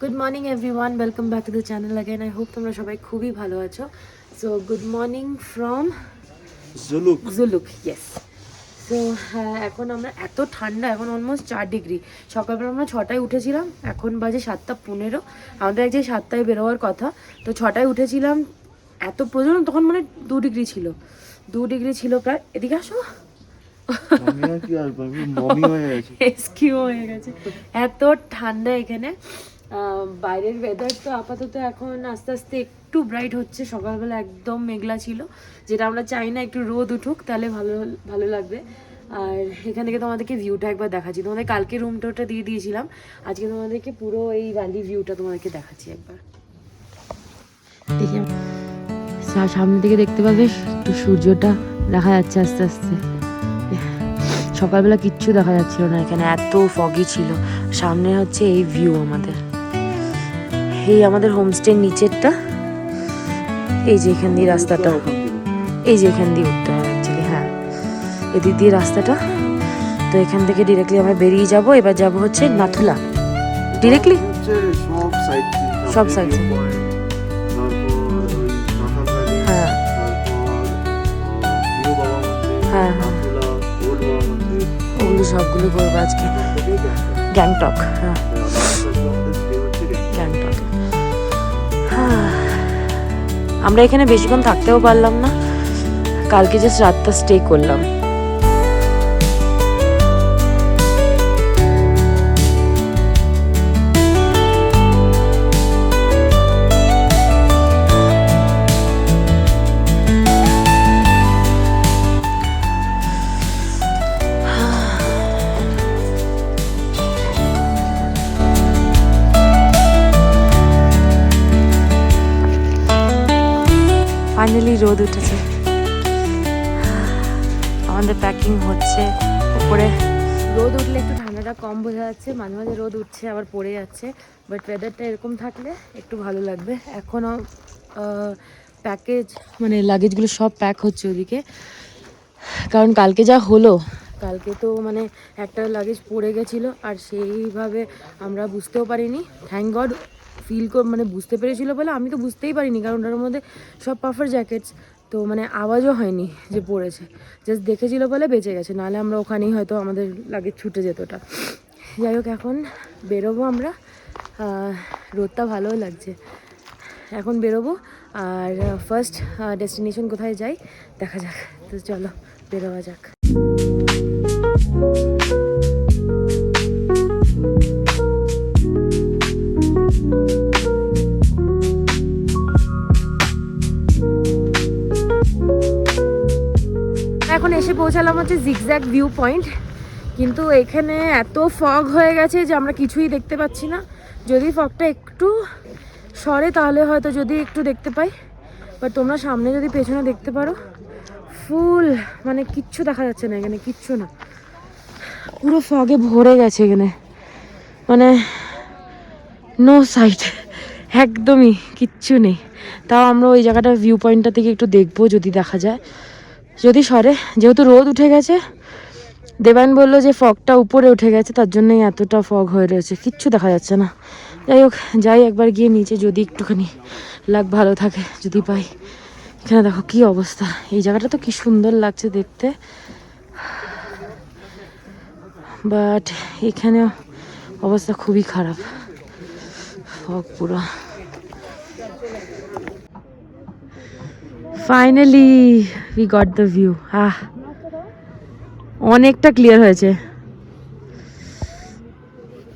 Good morning everyone, welcome back to the channel again. I hope তোমরা সবাই খুবই ভালো আছো। So good morning from Zuluk. Yes. So হ্যাঁ, এখন আমরা এত ঠান্ডা, এখন অলমোস্ট 4 ডিগ্রি। সকালবেলা আমরা 6টায় উঠেছিলাম, এখন বাজে 7টা 15। আমাদের এক যে 7টায় বেরোবার কথা, তো 6টায় উঠেছিলাম। এত প্রচুর, তখন মানে 2 ডিগ্রি ছিল, 2 ডিগ্রি ছিল প্রায়। এদিকে আসো। এসকিউ হয়ে গেছে, এত ঠান্ডা এখানে। বাইরের ওয়েদার তো আপাতত এখন আস্তে আস্তে একটু ব্রাইট হচ্ছে। সকালবেলা একদম মেঘলা ছিল, যেটা আমরা চাই না, একটু রোদ উঠুক, তাহলে ভালো ভালো লাগবে। আর এখান থেকে তোমাদেরকে ভিউটা একবার দেখাচ্ছি। তোমাদের কালকে রুম টোরটা দিয়ে দিয়েছিলাম, আজকে তোমাদেরকে পুরো এই ভ্যালি ভিউটা তোমাদেরকে দেখাচ্ছি একবার। দেখি সামনে থেকে দেখতে পাবে, একটু সূর্যটা দেখা যাচ্ছে আস্তে আস্তে। সকালবেলা কিচ্ছু দেখা যাচ্ছিল না, এখানে এত ফগি ছিল। সামনে হচ্ছে এই ভিউ আমাদের, এই আমাদের হোমস্টের নিচেরটা। এই যে এখান দিয়ে রাস্তাটা, এই যে এখান দিয়ে উঠতে হবে অ্যাকচুয়ালি। হ্যাঁ, এদিক দিয়ে রাস্তাটা। তো এখান থেকে ডিরেক্টলি আমরা বেরিয়ে যাব। এবার যাব হচ্ছে নাথুলা ডিরেক্টলি। সব সাইড হ্যাঁ হ্যাঁ হ্যাঁ, ওগুলো সবগুলো করবো আজকে। গ্যাংটক, হ্যাঁ গ্যাংটক। আমরা এখানে বেশিক্ষণ থাকতেও পারলাম না, কালকে জাস্ট রাতটা স্টে করলাম। ফাইনালি রোদ উঠেছে, আমাদের প্যাকিং হচ্ছে উপরে। রোদ উঠলে একটু ঠান্ডাটা কম বোঝা যাচ্ছে, মাঝে মাঝে রোদ উঠছে আবার পড়ে যাচ্ছে, বাট ওয়েদারটা এরকম থাকলে একটু ভালো লাগবে। এখনও প্যাকেজ মানে লাগেজগুলো সব প্যাক হচ্ছে ওদিকে, কারণ কালকে যা হলো, কালকে তো মানে একটা লাগেজ পড়ে গেছিলো, আর সেইভাবে আমরা বুঝতেও পারিনি। থ্যাংক গড মানে বুঝতে পেরেছিল বলে, আমি তো বুঝতেই পারিনি, কারণ ওটার মধ্যে সব পাফার জ্যাকেটস, তো মানে আওয়াজও হয়নি যে পড়েছে। জাস্ট দেখেছিল বলে বেঁচে গেছে, নাহলে আমরা ওখানেই হয়তো আমাদের লাগেজ ছুটে যেত ওটা। যাই হোক, এখন বেরোবো আমরা। রোদটা ভালোও লাগছে, এখন বেরোবো। আর ফার্স্ট ডেস্টিনেশন কোথায় যাই দেখা যাক। তো চলো বেরোয়া যাক। এখন এসে পৌঁছালাম হচ্ছে জিগজ্যাগ ভিউ পয়েন্ট, কিন্তু এখানে এত ফগ হয়ে গেছে যে আমরা কিছুই দেখতে পাচ্ছি না। যদি ফগটা একটু সরে তাহলে হয়তো যদি একটু দেখতে পাই, বাট তোমরা সামনে যদি পেছনে দেখতে পারো, ফুল মানে কিচ্ছু দেখা যাচ্ছে না এখানে, কিচ্ছু না, পুরো ফগে ভরে গেছে এখানে, মানে নো সাইট, একদমই কিচ্ছু নেই। তাও আমরা ওই জায়গাটা ভিউ পয়েন্টটা থেকে একটু দেখবো যদি দেখা যায়, যদি সরে। যেহেতু রোদ উঠে গেছে, দেবায়ন বললো যে ফগটা উপরে উঠে গেছে, তার জন্যই এতটা ফগ হয়ে রয়েছে, কিচ্ছু দেখা যাচ্ছে না। যাই হোক, যাই একবার গিয়ে নিচে, যদি একটুখানি লাগ ভালো থাকে, যদি পাই। এখানে দেখো কি অবস্থা, এই জায়গাটা তো কি সুন্দর লাগছে দেখতে, বাট এখানে অবস্থা খুবই খারাপ, ফগ পুরো। Finally we got the view. অনেকটা ক্লিয়ার হয়েছে।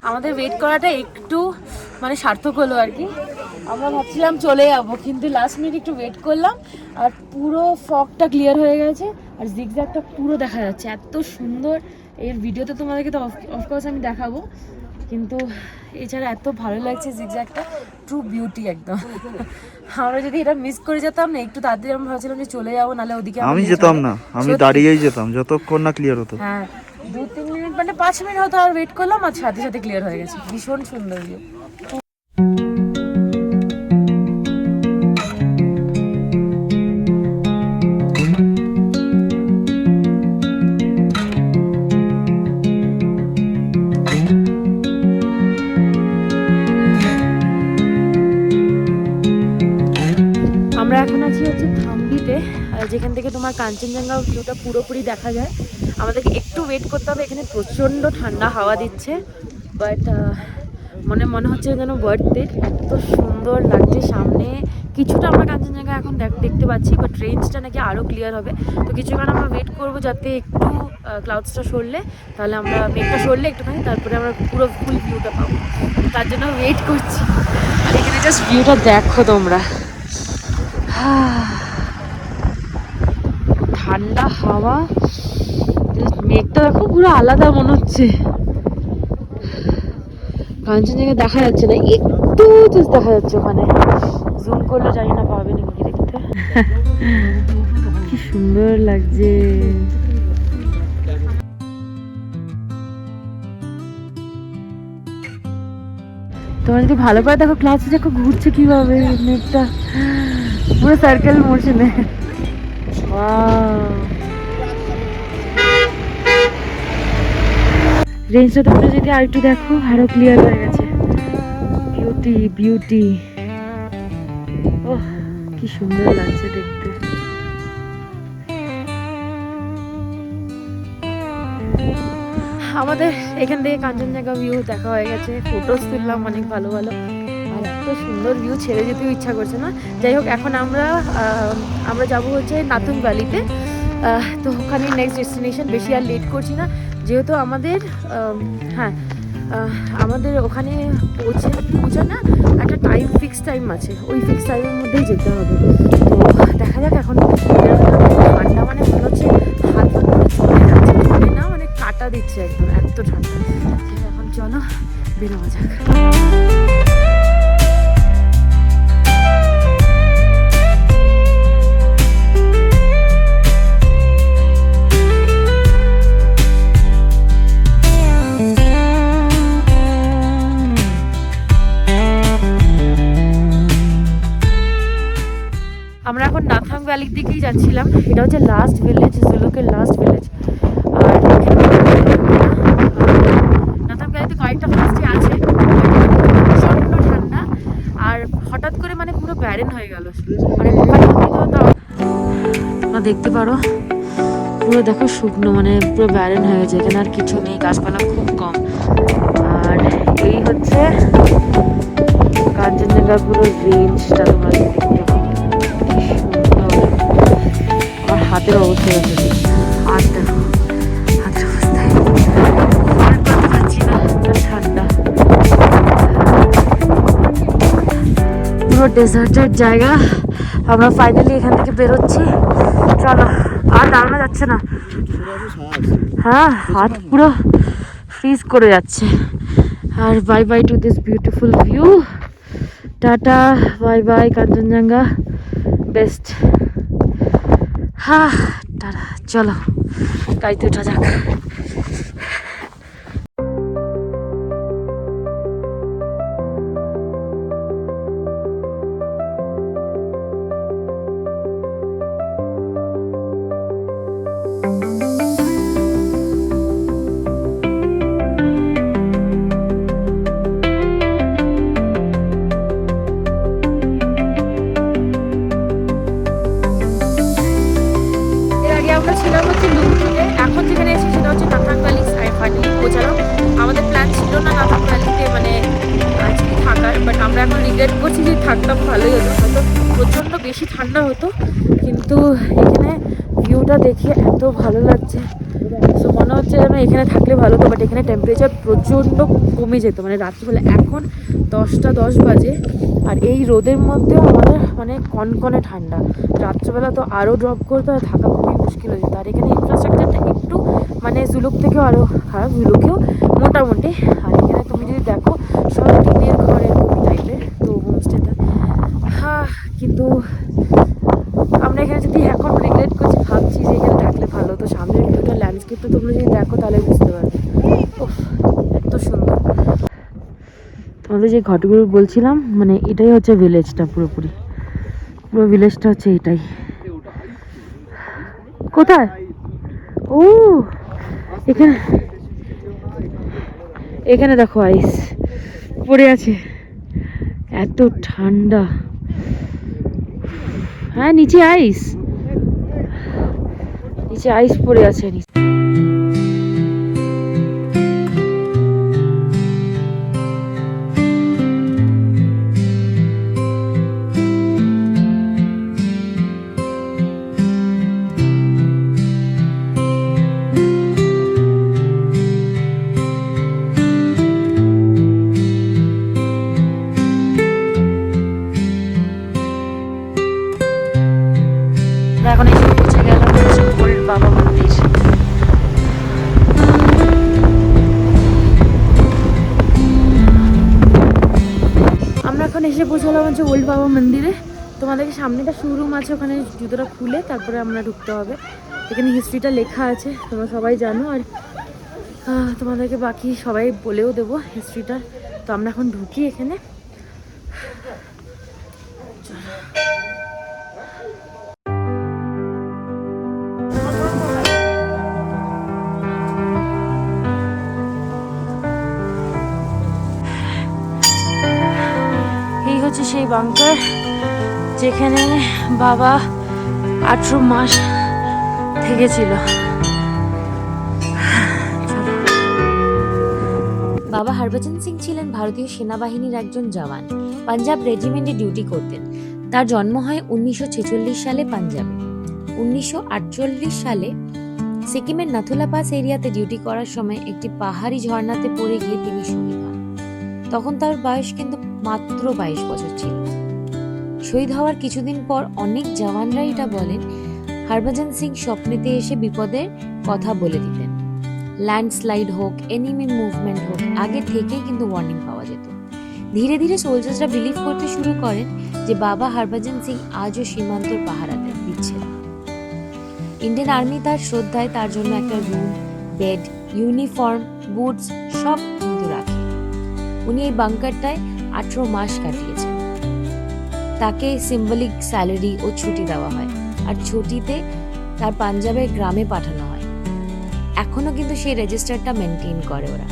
আমাদের ওয়েট করাটা একটু মানে সার্থক হলো আর কি। আমরা ভাবছিলাম চলে যাবো, কিন্তু লাস্ট মিনিট একটু ওয়েট করলাম, আর পুরো ফগটা ক্লিয়ার হয়ে গেছে, আর জিগজ্যাগটা পুরো দেখা যাচ্ছে, এত সুন্দর। এর ভিডিওতে তোমাদেরকে তো অফকোর্স আমি দেখাবো, কিন্তু এছাড়া এত ভালো লাগছে জিগজ্যাগটা, ট্রু বিউটি একদম। আমরা যদি এটা মিস করে যেতাম না একটু তাড়াতাড়ি, আমরা ভাবছিলাম যে চলে যাবো, নাহলে ওদিকে আমি যেতাম না, আমি দাঁড়িয়েই যেতাম যতক্ষণ না ক্লিয়ার হতো। হ্যাঁ, 2-3 মিনিট মানে 5 মিনিট হয়তো আর ওয়েট করলাম, আর সাথে সাথে ক্লিয়ার হয়ে গেছে। ভীষণ সুন্দর ভিউ। হচ্ছে থাম্বিতে, যেখান থেকে তোমার কাঞ্চনজঙ্ঘা ভিউটা পুরোপুরি দেখা যায়। আমাদেরকে একটু ওয়েট করতে হবে, এখানে প্রচণ্ড ঠান্ডা হাওয়া দিচ্ছে, বাট মনে হচ্ছে যেন ওয়ার্থ ইট। এত সুন্দর লাগছে সামনে। কিছুটা আমরা কাঞ্চনজঙ্ঘা এখন দেখতে পাচ্ছি, বাট রেঞ্জটা নাকি আরও ক্লিয়ার হবে। তো কিছুক্ষণ আমরা ওয়েট করবো যাতে একটু ক্লাউডসটা সরলে, তাহলে আমরা মেঘটা সরলে একটুখানি, তারপরে আমরা পুরো ফুল ভিউটা পাবো। তার জন্য ওয়েট করছি। আর এখানে জাস্ট ভিউটা দেখো তোমরা, ঠান্ডা হাওয়া, মেঘটা দেখো পুরো আলাদা মনে হচ্ছে। কাঞ্চনজঙ্ঘা দেখা যাচ্ছে না, একটু জাস্ট দেখা যাচ্ছে ওখানে, জুম করলে জানি না পাবে নাকি দেখতে। কি সুন্দর লাগছে। তোমার যদি ভালো করে দেখো, ক্লাউডস দেখো ঘুরছে কিভাবে, মেঘটা পুরো সার্কেল মোশনে। রেঞ্জটা তোমরা যদি আর একটু দেখো, আরো ক্লিয়ার হয়ে গেছে। বিউটি বিউটি, ওহ কি সুন্দর লাগছে দেখতে। আমাদের এখান থেকে কাঞ্চনজঙ্ঘা ভিউ দেখা হয়ে গেছে, ফটোস তুললাম অনেক ভালো ভালো, আর এত সুন্দর ভিউ ছেড়ে যেতেও ইচ্ছা করছে না। যাই হোক, এখন আমরা যাব হচ্ছে নাথুং ভ্যালিতে। তো ওখানে নেক্সট ডেস্টিনেশন। বেশি আর লেট করছি না, যেহেতু আমাদের আমাদের ওখানে পৌঁছে না একটা ফিক্স টাইম আছে, ওই ফিক্স টাইমের মধ্যেই যেতে হবে। তো দেখা যাক। এখন ঠান্ডা মানে মনে হচ্ছে হাত পুরো চলে যাচ্ছে, চলে না মানে কাটা দিচ্ছে একদম, এত ঠান্ডা। এখন চলো বেরোয়া যাক। আমরা এখন নাথাং ভ্যালির দিকেই যাচ্ছিলাম। এটা হচ্ছে লাস্ট ভিলেজ, জুলুকের লাস্ট ভিলেজ। আর নাথাং ভ্যালিতে কয়েকটা হোমস্টে আছে, প্রচণ্ড ঠান্ডা। আর হঠাৎ করে মানে পুরো ব্যারেন হয়ে গেল, মানে তোমরা দেখতে পারো পুরো দেখো শুকনো, মানে পুরো ব্যারেন হয়ে গেছে। এখানে আর কিছু নেই, গাছপালা খুব কম। আর এই হচ্ছে কাঞ্চনজঙ্ঘা পুরো রেঞ্জটা তোমরা দেখতে পাবো। আমার হাতের অবস্থা দেখো, হাত দেখো, হাতের অবস্থায় করতে পারছি না, ঠান্ডা। পুরো ডেজার্টের জায়গা। আমরা ফাইনালি এখান থেকে বেরোচ্ছি। চলো, আর দাঁড়ানো যাচ্ছে না। হ্যাঁ, হাত পুরো ফ্রিজ করে যাচ্ছে। আর bye bye to this beautiful view. টাটা, বাই বাই কাঞ্চনজঙ্ঘা, বেস্ট। হ্যাঁ টাটা, চলো গাড়িতে ওঠা যাক। আমরা ছিলাম হচ্ছে লুমজুতে, এখন যেখানে এসেছি সেটা হচ্ছে নাথাং ভ্যালি। ফাইনালি পৌঁছালাম। আমাদের প্ল্যান ছিল না নাথাং ভ্যালিতে মানে আজকে থাকার, বাট আমরা এখন রিগ্রেট করছি যে থাকতাম ভালোই হতো, হয়তো প্রচণ্ড বেশি ঠান্ডা হতো। কিন্তু এখানে ভিউটা দেখে এত ভালো লাগছে, সো মনে হচ্ছে যেন এখানে থাকলে ভালো হতো। বাট এখানে টেম্পারেচার প্রচণ্ড কমে যেত, মানে রাত্রিবেলা এখন 10টা 10 বাজে, আর এই রোদের মধ্যেও আমাদের মানে কনকনে ঠান্ডা। রাত্রিবেলা তো আরও ড্রপ করতে হয়, থাকা খুবই মুশকিল হয়ে যেত। আর এখানে ইনফ্রাস্ট্রাকচারটা একটু মানে জুলুক থেকেও আরও খারাপ, জুলুকেও মোটামুটি। আর এখানে তুমি যদি দেখো সব টিনের ঘর এরকম টাইপের, তো হোমস্টেতে। কিন্তু আমরা এখানে যদি এখন রিগ্রেট করছি, ভাবছি যে এখানে থাকলে ভালো হতো। সামনের ভিউটা, ল্যান্ডস্কেপটা তোমরা যদি দেখো তাহলে বুঝতে পারবে, এত সুন্দর। তোমাদের যে ঘরগুলো বলছিলাম, মানে এটাই হচ্ছে ভিলেজটা, পুরোপুরি পুরো ভিলেজটা হচ্ছে এটাই। কোথায়? ও এখানে, এখানে দেখো আইস পড়ে আছে, এত ঠান্ডা। হ্যাঁ নিচে আইস, নিচে আইস পড়ে আছে। এখন এসে পৌঁছে গেলাম হচ্ছে ওল্ড বাবা মন্দির। আমরা এখন এসে পৌঁছালাম হচ্ছে ওল্ড বাবা মন্দিরে। তোমাদেরকে সামনেটা শোরুম আছে, ওখানে জুতোটা খুলে তারপরে আমরা ঢুকতে হবে। এখানে হিস্ট্রিটা লেখা আছে, তোমরা সবাই জানো। আর তোমাদেরকে বাকি সবাই বলেও দেবো হিস্ট্রিটা। তো আমরা এখন ঢুকি এখানে। এই হচ্ছে সেই বাংকার যেখানে বাবা 18 মাস থেকেছিল। বাবা হরভজন সিং ছিলেন ভারতীয় সেনাবাহিনীর একজন জওয়ান। পাঞ্জাব রেজিমেন্টে ডিউটি করতেন। তার জন্ম হয় 1946 সালে পাঞ্জাবে। 1948 সালে সিকিমের নাথুলা পাস এরিয়াতে ডিউটি করার সময় একটি পাহাড়ি ঝর্ণাতে পড়ে গিয়ে তিনি শহীদ হন। তখন তার বয়স কিন্তু মাত্র 22 বছর ছিল। শহীদ হওয়ার কিছুদিন পর অনেক জওয়ানরা এটা বলেন, হরভজন সিং স্বপ্নেতে এসে বিপদের কথা বলে দিতেন। ল্যান্ডস্লাইড হোক, এনিমি মুভমেন্ট হোক, আগে থেকেই কিন্তু ওয়ার্নিং পাওয়া যেত। ধীরে ধীরে সোলজার্সরা বিলিভ করতে শুরু করেন যে বাবা হরভজন সিং আজও সীমান্তর পাহারা দিচ্ছেন। ইন্ডিয়ান আর্মি তার শ্রদ্ধায় তার জন্য একটা রুম, বেড, ইউনিফর্ম, বুটস সব কিন্তু রাখে। উনি এই বাংকারটায় 18 মাস কাটিয়েছেন। তাকে সিম্বলিক স্যালারি ও ছুটি দেওয়া হয়, আর ছুটিতে তার পাঞ্জাবের গ্রামে পাঠানো হয়। এখনো কিন্তু সেই রেজিস্টারটা মেনটেন করে ওরা।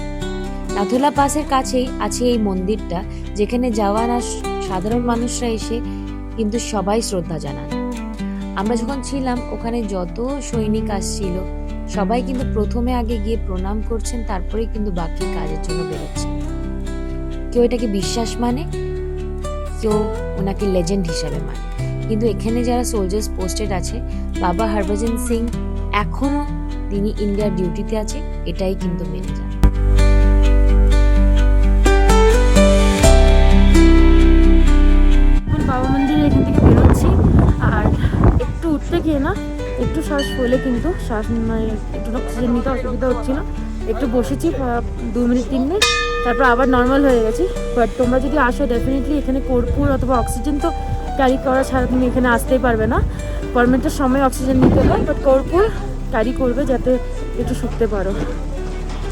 নাথুলা পাসের কাছেই আছে এই মন্দিরটা, যেখানে জওয়ান আর সাধারণ মানুষরা এসে কিন্তু সবাই শ্রদ্ধা জানান। আমরা যখন ছিলাম ওখানে যত সৈনিক আসছিল সবাই কিন্তু প্রথমে আগে গিয়ে প্রণাম করছেন, তারপরেই কিন্তু বাকি কাজের জন্য বেরোচ্ছেন। কেউ এটাকে বিশ্বাস মানে, কেউ ওনাকে লেজেন্ড হিসাবে মানে। কিন্তু এখানে যারা সোলজার্স পোস্টেড আছে, বাবা হরভজন সিং এখনো তিনি ইন্ডিয়ার ডিউটিতে আছে, এটাই কিন্তু মেনে যান। বাবা মন্দিরে এখান থেকে বেরোচ্ছি, আর একটু উঠতে গিয়ে না একটু শ্বাস ফেলে কিন্তু শ্বাস মানে একটু অক্সিজেন নিতে অসুবিধা হচ্ছিল। একটু বসেছি 2 মিনিট 3 মিনিট, তারপর আবার নর্মাল হয়ে গেছি। বাট তোমরা যদি আসো ডেফিনেটলি এখানে কর্পূর অথবা অক্সিজেন তো ক্যারি করা ছাড়া তুমি এখানে আসতেই পারবে না। গভর্নমেন্টের সময় অক্সিজেন নিতে হয়, বাট কর্পূর ক্যারি করবে যাতে একটু শুকতে পারো,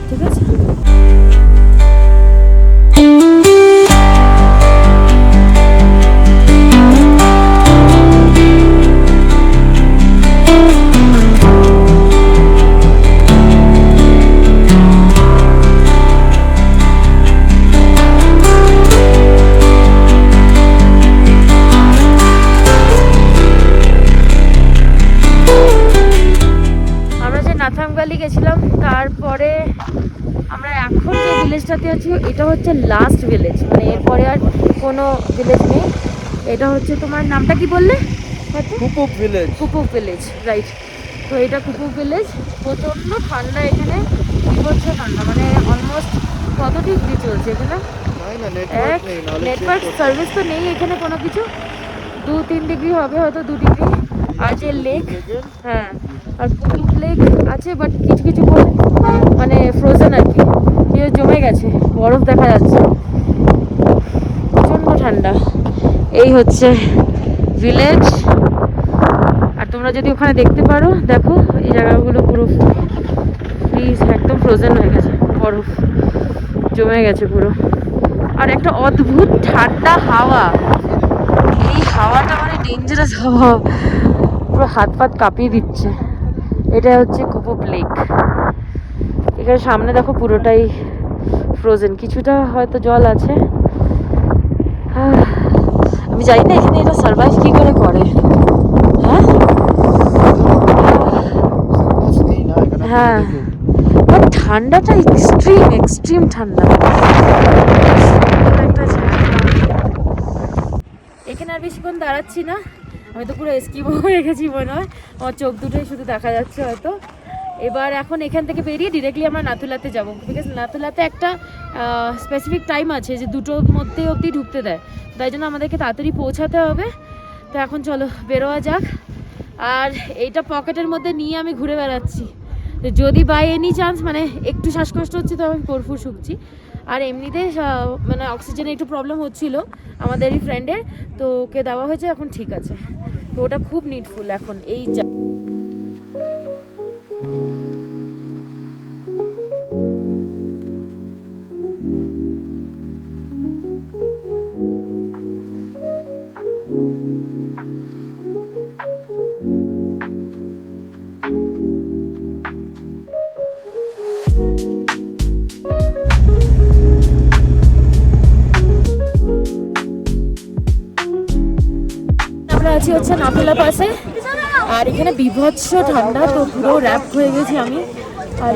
ঠিক আছে? গেছিলাম, তারপরে আমরা এখন যে ভিলেজটাতে আছি এটা হচ্ছে লাস্ট ভিলেজ, মানে এরপরে আর কোনো ভিলেজ নেই। এটা হচ্ছে তোমার নামটা কি বললে? Kupup village. Kupup village, right. তো এটা কুপুপ ভিলেজ। প্রচণ্ড ঠান্ডা এখানে, বিভৎস ঠান্ডা, মানে অলমোস্ট কত ডিগ্রি চলছে এখানে? নেটওয়ার্ক সার্ভিস তো নেই এখানে কোনো কিছু। 2-3 ডিগ্রি হবে হয়তো, 2 ডিগ্রি। আর যে লেক, হ্যাঁ, আর কুপুপ লেক আছে, বাট কিছু কিছু মানে ফ্রোজেন আর কি, জমে গেছে, বরফ দেখা যাচ্ছে, প্রচণ্ড ঠান্ডা। এই হচ্ছে ভিলেজ। আর তোমরা যদি ওখানে দেখতে পারো, দেখো এই জায়গাগুলো পুরো ফ্রিজ, একদম ফ্রোজেন হয়ে গেছে, বরফ জমে গেছে পুরো। আর একটা অদ্ভুত ঠান্ডা হাওয়া, এই হাওয়াটা মানে ডেঞ্জারাস হাওয়া, পুরো হাত পাত কাঁপিয়ে দিচ্ছে। এটা হচ্ছে কুপুপ লেক। এখানে সামনে দেখো পুরোটাই ফ্রোজেন, কিছুটা হয়তো জল আছে। আমি জানি না এখানে এটা সার্ভাইভ কি করে করে। হ্যাঁ, বাট ঠান্ডাটা এক্সট্রিম ঠান্ডা। এখানে আর বেশিক্ষণ দাঁড়াচ্ছি না, আমি তো পুরো এস্কিমো হয়ে গেছি মনে হয়, আমার চোখ দুটোই শুধু দেখা যাচ্ছে হয়তো। এবার এখন এখান থেকে বেরিয়ে ডিরেক্টলি আমরা নাথুলাতে যাবো, বিকজ নাথুলাতে একটা স্পেসিফিক টাইম আছে যে 2টোর মধ্যে অবধি ঢুকতে দেয়, তাই জন্য আমাদেরকে তাড়াতাড়ি পৌঁছাতে হবে। তো এখন চলো বেরোয়া যাক। আর এইটা পকেটের মধ্যে নিয়ে আমি ঘুরে বেড়াচ্ছি, তো যদি বাই এনি চান্স মানে একটু শ্বাসকষ্ট হচ্ছে তো আমি কর্ফুর শুকছি। আর এমনিতে মানে অক্সিজেনের একটু প্রবলেম হচ্ছিল আমাদেরই ফ্রেন্ডের, তো ওকে দেওয়া হয়েছে, এখন ঠিক আছে। তো ওটা খুব নিডফুল এখন এই আছি হচ্ছে নাথুলা পাশে। আর এখানে বিভৎস ঠান্ডা, তো পুরো র্যাপ হয়ে গেছি আমি। আর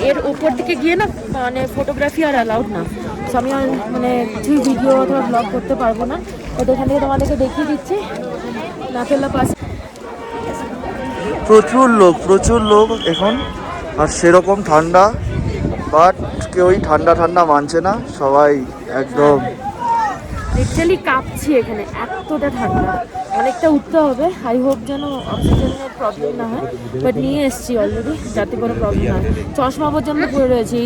এর ওপর দিকে গিয়ে না মানে ফটোগ্রাফি আর অ্যালাউড না, তো আমি আর মানে কিছুই ভিডিও অথবা ব্লগ করতে পারবো না। তো এখান থেকে তোমাদেরকে দেখিয়ে দিচ্ছি নাথুলা পাশে। প্রচুর লোক এখন, আর সেরকম ঠান্ডা, বাট কেউই ঠান্ডা মানছে না, সবাই একদম লিটারালি কাঁপছি এখানে, এতটা ঠান্ডা। অনেকটা উঠতে হবে, আই হোপ যেন অক্সিজেনের প্রবলেম না হয়, বাট নিয়ে এসছি অলরেডি যাতে কোনো প্রবলেম না হয়। চশমা পর্যন্ত পরে রয়েছে,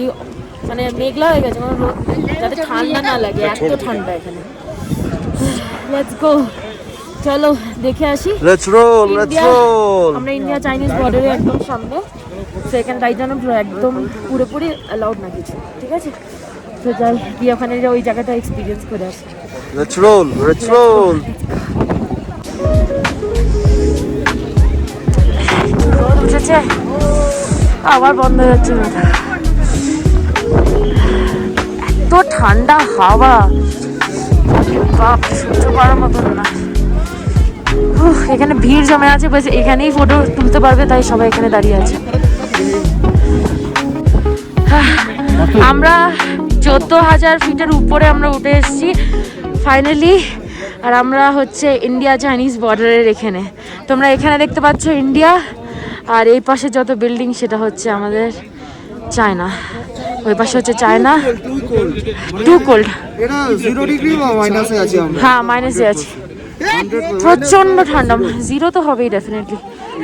মানে মেঘলা হয়ে গেছে, কোনো রোদ যাতে ঠান্ডা না লাগে, এত ঠান্ডা এখানে। লেটস গো, চলো দেখে আসি। Let's role. আমরা ইন্ডিয়া চাইনিজ বর্ডারে একদম সামনে, সেখানে তাই জন্য একদম পুরোপুরি অ্যালাউড না কিছু, ঠিক আছে? তো যাই গিয়ে ওখানে ওই জায়গাটা এক্সপিরিয়েন্স করে আসি। Let's role. রোদ উঠেছে, আবার বন্ধ হয়ে যাচ্ছে। এত ঠান্ডা হাওয়া, বাপ সহ্য করার মতন না। এখানে ভিড় জমে আছে, বাস এখানেই ফটো তুলতে পারবে, তাই সবাই এখানে দাঁড়িয়ে আছে। আমরা 14,000 ফিটের উপরে আমরা উঠে এসেছি ফাইনালি। আর আমরা হচ্ছে ইন্ডিয়া চাইনিজ বর্ডারের এখানে, তোমরা এখানে দেখতে পাচ্ছ ইন্ডিয়া, আর এই পাশে যত বিল্ডিং সেটা হচ্ছে আমাদের চায়না। ওই পাশে হচ্ছে চায়না। টু কোল্ড, হ্যাঁ মাইনাসে আছে, প্রচন্ড ঠান্ডা। 0 তো হবেই ডেফিনেটলি,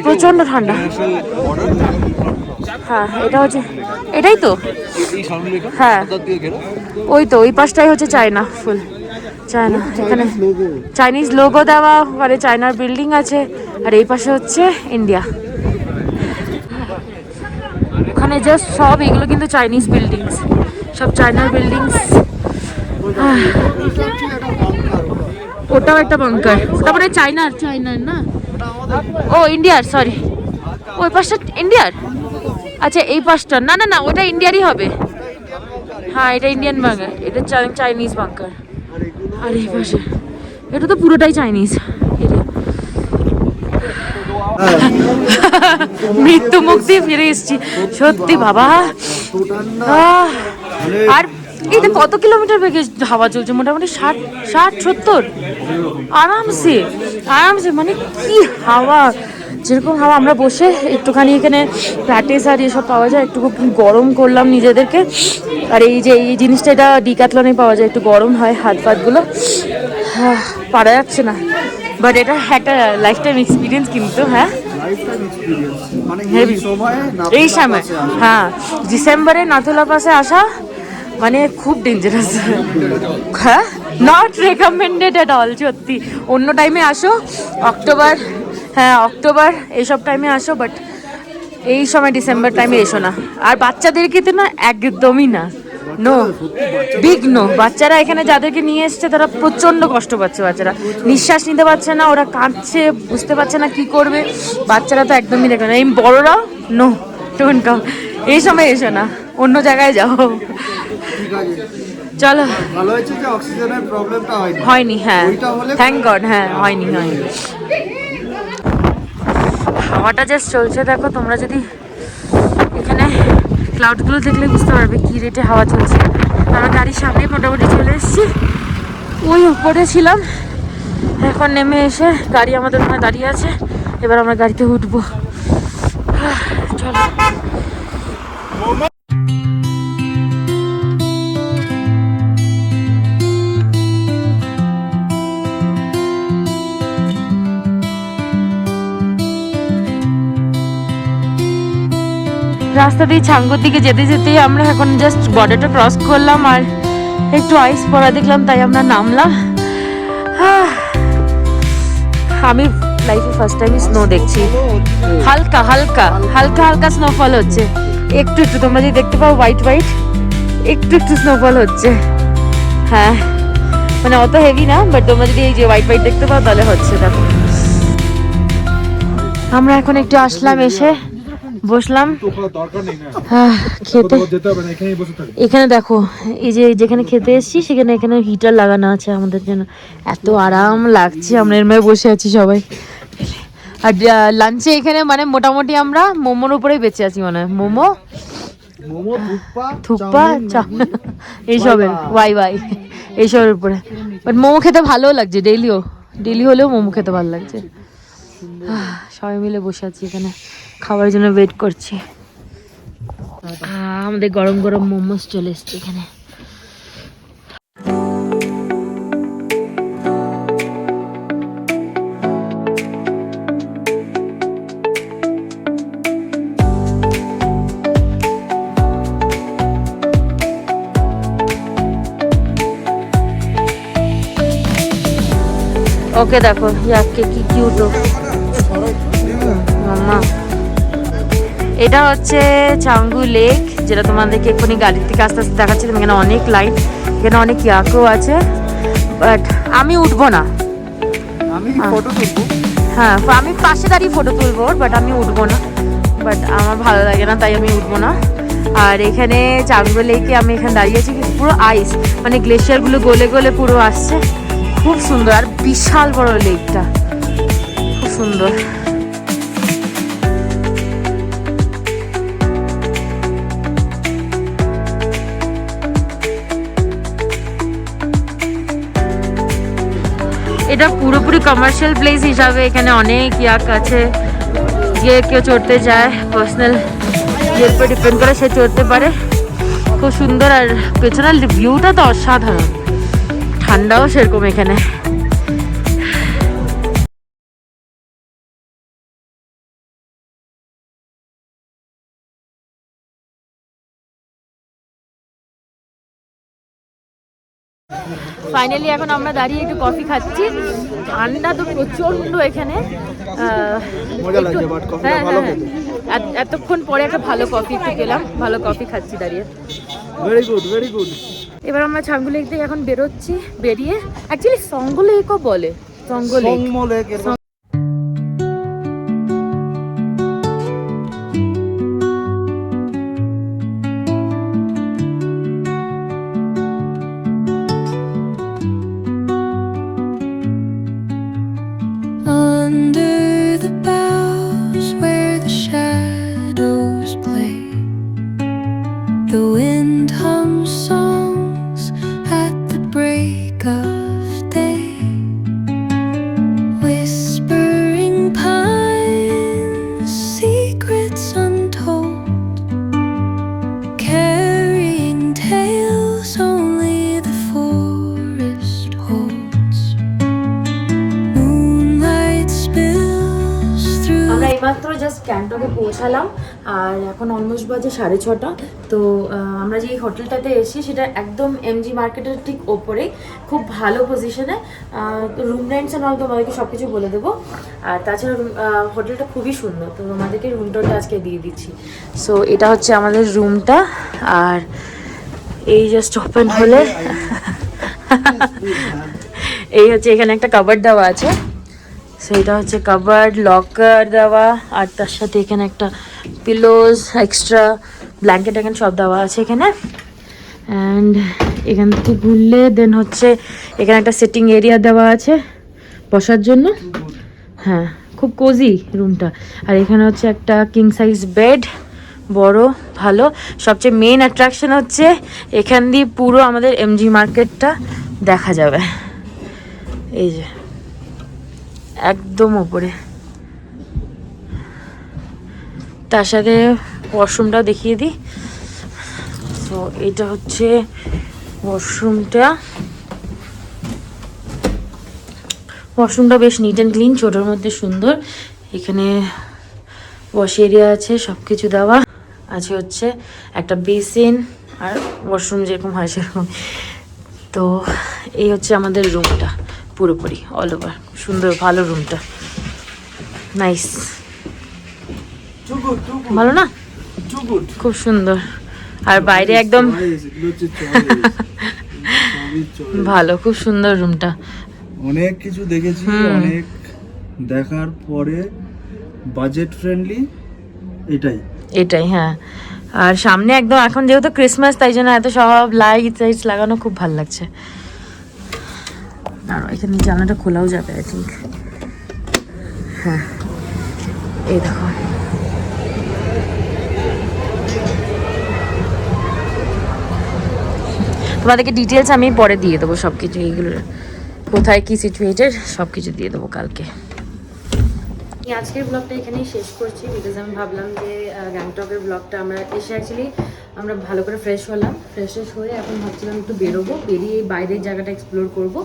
প্রচন্ড ঠান্ডা। হ্যাঁ এটা হচ্ছে, এটাই তো, হ্যাঁ ওই তো, ওই পাশটাই হচ্ছে চায়না, ফুল চায়না। এখানে চাইনিজ লোগো দেওয়া, ওখানে চায়নার বিল্ডিং আছে, আর এই পাশে হচ্ছে ইন্ডিয়া। ওখানে জাস্ট সব এগুলো কিন্তু চাইনিজ বিল্ডিংস, সব চায়নার বিল্ডিংস। ওটাও একটা বাঙ্কার, ওটা মানে চায়নার না, ও ইন্ডিয়ার, সরি ওই পাশটা ইন্ডিয়ার। আচ্ছা এই পাশটা না ওটা ইন্ডিয়ারই হবে। হ্যাঁ এটা ইন্ডিয়ান বাঙ্কার, এটা চাইনিজ বাঙ্কার। আর এই পাশে এটা তো পুরোটাই চাইনিজ। মৃত্যু মুক্তি ফিরে এসেছি সত্যি বাবা। আর এটা কত কিলোমিটার বেগে হাওয়া চলছে? মোটামুটি 60-70 আরামসে, মানে কি হাওয়া, যেরকম হাওয়া। আমরা বসে একটুখানি এখানে প্যাটিস আর এসব পাওয়া যায়, একটু গরম করলাম নিজেদেরকে। আর এই যে এই জিনিসটা, এটা ডিক্যাথলনে পাওয়া যায়, একটু গরম হয় হাত ফাতগুলো, পারা যাচ্ছে না। বাট এটা একটা লাইফ টাইম এক্সপিরিয়েন্স কিন্তু। হ্যাঁ এই সময়, হ্যাঁ ডিসেম্বরে নাথুলা পাসে আসা মানে খুব ডেঞ্জারাস। হ্যাঁ নট রেকমেন্ডেড এট অল, সত্যি। অন্য টাইমে আসো, অক্টোবর, হ্যাঁ অক্টোবর এইসব টাইমে আসো, বাট এই সময় ডিসেম্বর টাইমে এসো না। আর বাচ্চাদেরকে তো না, একদমই না, নো, বিগ নো। বাচ্চারা এখানে যাদেরকে নিয়ে এসছে তারা প্রচণ্ড কষ্ট পাচ্ছে, বাচ্চারা নিঃশ্বাস নিতে পারছে না, ওরা কাঁদছে, বুঝতে পারছে না কি করবে। বাচ্চারা তো একদমই দেখবে না, এই বড়রাও নো, ডোন্ট কাম, এই সময় এসো না, অন্য জায়গায় যাও। চলো, ভালো হয়েছে যে অক্সিজেনের প্রবলেমটা হয়নি, হ্যাঁ থ্যাংক গড, হ্যাঁ হয়নি। হাওয়াটা জাস্ট চলছে দেখো, তোমরা যদি ক্লাউডগুলো দেখলে বুঝতে পারবে কী রেটে হাওয়া চলছে। আমরা গাড়ির সামনে মোটামুটি চলে এসেছি, ওই উপরে ছিলাম, এখন নেমে এসে গাড়ি আমাদের ওখানে দাঁড়িয়ে আছে, এবার আমরা গাড়িতে উঠবো। চলো। রাস্তা দিয়ে ছাঙ্গুর দিকে যেতে যেতেই আমরা এখন জাস্ট বর্ডারটা ক্রস করলাম আর একটু আইস পড়া দেখলাম, তাই আমরা নামলাম। আমি লাইফে ফার্স্ট টাইম স্নো দেখছি, হালকা হালকা হালকা হালকা স্নোফল হচ্ছে, একটু একটু, তোমরা যদি দেখতে পাও হোয়াইট হোয়াইট একটু একটু স্নোফল হচ্ছে। হ্যাঁ মানে অত হেভি না, বাট তোমরা যদি এই যে হোয়াইট হোয়াইট দেখতে পাও তাহলে হচ্ছে। দেখো আমরা এখন একটু আসলাম, এসে বসলাম খেতে। এখানে দেখো এই যে যেখানে খেতে এসেছি সেখানে এখানে হিটার লাগানো আছে আমাদের জন্য, এত আরাম লাগছে, আমরা এর মধ্যে বসে আছি সবাই। আর লাঞ্চে এখানে মানে মোটামুটি আমরা মোমোর উপরেই বেঁচে আছি, মানে মোমো থুপ্পা এইসবের ওয়াই এইসবের উপরে। বাট মোমো খেতে ভালো লাগছে, ডেইলি হলেও মোমো খেতে ভালো লাগছে। সবাই মিলে বসে আছি এখানে, খাবার জন্য ওয়েট করছি। আমাদের গরম গরম মোমোস চলে এসছে এখানে। ওকে দেখো ইয়াকে কি কিউট মামা। এটা হচ্ছে চাঙ্গু লেক, যেটা তোমাদেরকে এক্ষুনি গাড়ির থেকে আস্তে আস্তে দেখাচ্ছিলাম। এখানে অনেক লাইট, এখানে অনেক ইয়াকও আছে, বাট আমি উঠবো না। হ্যাঁ আমি পাশে দাঁড়িয়ে ফটো তুলবো, বাট আমি উঠবো না, বাট আমার ভালো লাগে না, তাই আমি উঠবো না। আর এখানে চাঙ্গু লেকে আমি এখানে দাঁড়িয়ে আছি, কিন্তু পুরো আইস, মানে গ্লেশিয়ারগুলো গলে গলে পুরো আসছে, খুব সুন্দর। আর বিশাল বড় লেকটা, খুব সুন্দর। এটা পুরোপুরি কমার্শিয়াল প্লেস হিসাবে এখানে অনেক ইয়াক আছে, যে কেউ চড়তে যায়, পার্সোনাল ইয়ের উপর ডিপেন্ড করে সে চড়তে পারে। খুব সুন্দর, আর পেছনের ভিউটা তো অসাধারণ, ঠান্ডাও সেরকম এখানে। ফাইনালি এখন আমরা দাঁড়িয়ে একটু কফি খাচ্ছি, ঠান্ডা তো প্রচন্ড এখানে। এতক্ষণ পরে একটা ভালো কফি খেলাম, ভালো কফি খাচ্ছি দাঁড়িয়ে। Very good very good. এবার আমরা ছাঙ্গু লেক থেকে এখন বেরোচ্ছি, বেরিয়ে অ্যাকচুয়ালি সঙ্গ লেকও বলে, সঙ্গ লেক। মাত্র জাস্ট গ্যাংটকে পৌঁছালাম, আর এখন অলমোস্ট বাজে 6:30। তো আমরা যে হোটেলটাতে এসেছি সেটা একদম এমজি মার্কেটের ঠিক ওপরে, খুব ভালো পজিশনে। রুম রেন্টস এন্ড অল তোমাদেরকে সব কিছু বলে দেবো। আর তাছাড়া হোটেলটা খুবই সুন্দর, তো তোমাদেরকে রুমটা আজকে দিয়ে দিচ্ছি। সো এটা হচ্ছে আমাদের রুমটা, আর এই জাস্ট ওপেন হলে এই হচ্ছে, এখানে একটা কাবার্ড দেওয়া আছে, সেইটা হচ্ছে কাবার্ড, লকার দেওয়া, আর তার সাথে এখানে একটা পিলোজ, এক্সট্রা ব্ল্যাঙ্কেট ট্যাঙ্কেট সব দেওয়া আছে এখানে। অ্যান্ড এখান থেকে ঘুরলে দেন হচ্ছে এখানে একটা সিটিং এরিয়া দেওয়া আছে বসার জন্য। হ্যাঁ খুব কোজি রুমটা। আর এখানে হচ্ছে একটা কিং সাইজ বেড, বড়, ভালো। সবচেয়ে মেন অ্যাট্রাকশন হচ্ছে এখান দিয়ে পুরো আমাদের এমজি মার্কেটটা দেখা যাবে। এই যে একদম উপরে, তার সাথে ওয়াশরুমটাও দেখিয়ে দিই। তো এটা হচ্ছে ওয়াশরুমটা। ওয়াশরুমটা বেশ নিট অ্যান্ড ক্লিন, ছোটোর মধ্যে সুন্দর। এখানে ওয়াশ এরিয়া আছে, সব কিছু দেওয়া আছে। হচ্ছে একটা বেসিন আর ওয়াশরুম যেরকম হয় সেরকম। তো এই হচ্ছে আমাদের রুমটা, পুরোপুরি অল ওভার সুন্দর, ভালো রুমটা, নাইস, ভালো না? খুব সুন্দর। আর বাইরে একদম ভালো, খুব সুন্দর রুমটা। অনেক কিছু দেখেছি, অনেক দেখার পরে বাজেট ফ্রেন্ডলি এটাই। হ্যাঁ, আর সামনে একদম এখন যেহেতু ক্রিসমাস, তাই জন্য এত সব লাইটস লাগানো খুব ভালো লাগছে। আর এখানে জানলাটা খোলাও যাবে আই থিঙ্ক। হ্যাঁ, এই দেখো, তোমাদেরকে ডিটেলস আমি পরে দিয়ে দেবো সব কিছু, এইগুলোর কোথায় কি সিচুয়েটেড সব কিছু দিয়ে দেবো কালকে। আজকের ব্লগটা এখানেই শেষ করছি, বিকজ আমি ভাবলাম যে গ্যাংটকের ব্লগটা আমরা এসে অ্যাকচুয়ালি আমরা ভালো করে ফ্রেশ হলাম, ফ্রেশ হয়ে এখন ভাবছিলাম একটু বেরোবো, বেরিয়ে বাইরের জায়গাটা এক্সপ্লোর করব।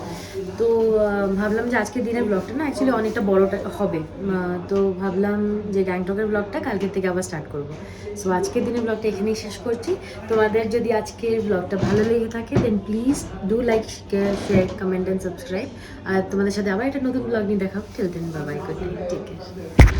তো ভাবলাম যে আজকের দিনের ব্লগটা না অ্যাকচুয়ালি অনেকটা বড়টা হবে, তো ভাবলাম যে গ্যাংটকের ব্লগটা কালকের থেকে আবার স্টার্ট করব। সো আজকের দিনের ব্লগটা এখানেই শেষ করছি। তোমাদের যদি আজকের ব্লগটা ভালো লেগে থাকে then please do like, share, comment and subscribe. আর তোমাদের সাথে আবার একটা নতুন ব্লগ নিয়ে দেখা হবে। Till then bye bye, good night, take care.